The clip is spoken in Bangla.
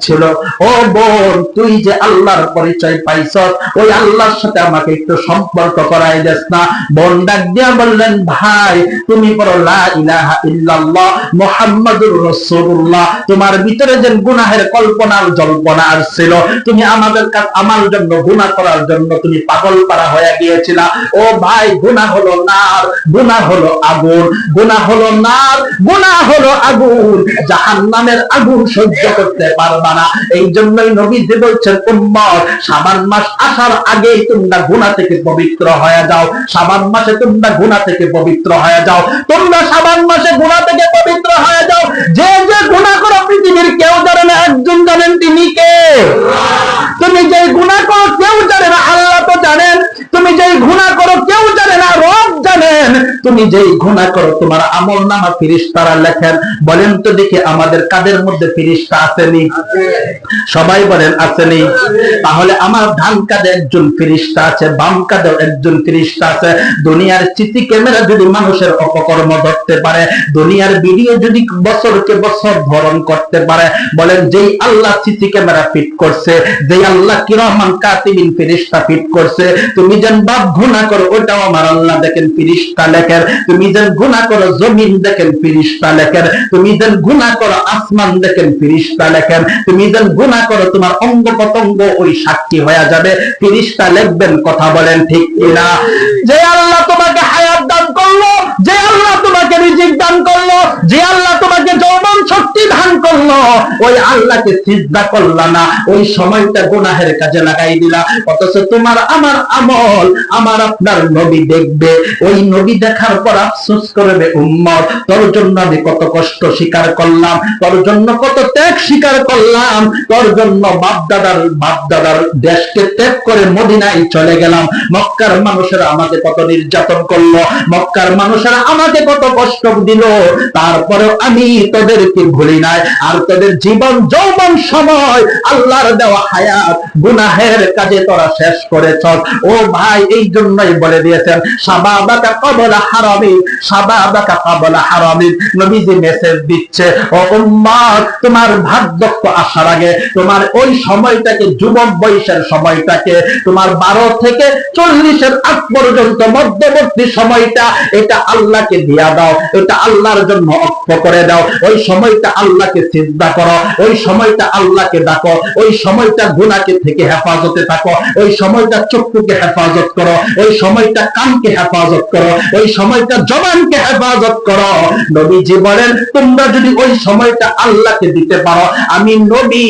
ছিল। ও বোন, তুই যে আল্লাহর পরিচয় পাইছ, ওই আল্লাহর সাথে আমাকে একটু সম্পর্ক করাই দেস না। বোন ডাক দিয়া বললেন, ভাই তুমি পড়ো লা ইলাহা ইল্লাল্লাহ মুহাম্মাদুর রাসূলুল্লাহ। তোমার ভিতরে যে গুনাহের কল্পনার জল্পনা আসছিল, তুমি আমার জন্য গুনাহ করার জন্য তুমি পাগল পারা হয়ে গিয়েছিলা। ও ভাই, গুনাহ হলো নার, গুনাহ হলো আগুন, গুনাহ হলো নার, গুনাহ হলো আগুন। জাহান্নামের আগুন সহ্য করতে পারবা না। এই জন্যই নবীজি বলছেন, উম্মত শাবান মাস আসার আগেই তোমরা গুনাহ থেকে পবিত্র হয়ে যাও। শাবান মাসে তোমরা গুনাহ থেকে পবিত্র হয়ে যাও। তোমরা শাবান মাসে গুনাহ থেকে পবিত্র হয়ে যাও। যে যে গুনাহ করো পৃথিবীর কেউ জানে না, একজন জানেন, তিনি কে? তুমি যে গুনাহ করো কেউ জানে না, আল্লাহ তো জানেন। তুমি যে গুনাহ করো কেউ জানে না, রব জানেন। তুমি যেই গুনাহ করো তোমার আমলনামা ফেরেশতারা লেখেন। বলেন তো দেখি, আমাদের কাদের মধ্যে ফেরেশতা আসেনি? সবাই বলেন আসেনি? তাহলে আমার ডান কাঁধে একজন ফেরেশতা আছে, বাম কাঁধেও একজন ফেরেশতা আছে। দুনিয়ার সিসি ক্যামেরা যদি মানুষের অপকর্ম ধরতে পারে, দুনিয়ার ভিডিও যদি বছরকে বছর ধারণ করতে পারে, বলেন যেই আল্লাহ সিসি ক্যামেরা ফিট করছে, যেই আল্লাহ কিরামান কাতিবিন ফেরেশতা ফিট করছে, তুমি যেন বাপ গুনাহ করো ওটাও আমার আল্লাহ দেখেন, ফেরেশতা লেখেন। তুমি যেন গুনাহ করো জমিন দেখেন, ফেরেশতা লেখেন। তুমি যেন গুনাহ করো আসমান দেখেন, ফেরেশতা লেখেন। তুমি যেন গুনাহ করো তোমার অঙ্গ প্রত্যঙ্গ ওই সাক্ষী হয়ে যাবে, ফেরেশতা লিখবেন। কথা বলেন ঠিক কিনা? যে আল্লাহ তোমাকে হায়াত দান করলো, যে আল্লাহ তোমাকে রিজিক দান করলো, যে আল্লাহ তোমাকে যৌবন শক্তি দান করলো, ওই আল্লাহকে সিজদা করলা না, ওই সময়টা গুনাহের কাজে লাগাই দিলা। অথচ তোমার আমার আমল আমার আপনার নবী দেখবে। ওই নবী দেখার পর আফসোস করবে, উম্মত তোর জন্য আমি কত কষ্ট স্বীকার করলাম, তোর জন্য কত ত্যাগ স্বীকার করলাম, তোর জন্য বাপদাদার দেশকে ত্যাগ করে মদিনায় চলে গেলাম। মক্কার মানুষেরা আমাকে কত নির্যাতন করলো, মক্কার মানুষেরা আমাকে কত কষ্ট দিল, তারপরেও আমি তোদেরকে ভুলি নাই। আর তোদের জীবন যৌবন সময় আল্লাহর দেওয়া হায়াত গুনাহের কাজে তোরা শেষ করেছ। ও ভাই, এই জন্যই বলে দিয়েছেন, শাবাবাকা ক্বাবলা হারামি, শাবাবাকা ক্বাবলা হারামি। নবীজি মেসেজ দিচ্ছে, ও উম্মত, তোমার বার্ধক্য আসার আগে তোমার ওই সময়টাকে, যুবক বয়সের সময়টাকে, তোমার 12 থেকে 40-এর আগ পর্যন্ত মধ্যবর্তী সময়টা, এটা আল্লাহকে দিয়া দাও, এটা আল্লাহর জন্য অক্ষ করে দাও। ওই সময়টা আল্লাহকে সিজদা করো, ওই সময়টা আল্লাহকে ডাকো, ওই সময়টা গুনাহকে থেকে হেফাজতে থাকো, ওই সময়টা চক্ষুকে হেফাজত করো, ওই সময়টা কানকে হেফাজত করো, ওই সময়টা জবানকে হেফাজত করো। নবীজি বলেন, তোমরা যদি ওই সময়টা আল্লাহকে দিতে পারো, আমি নবী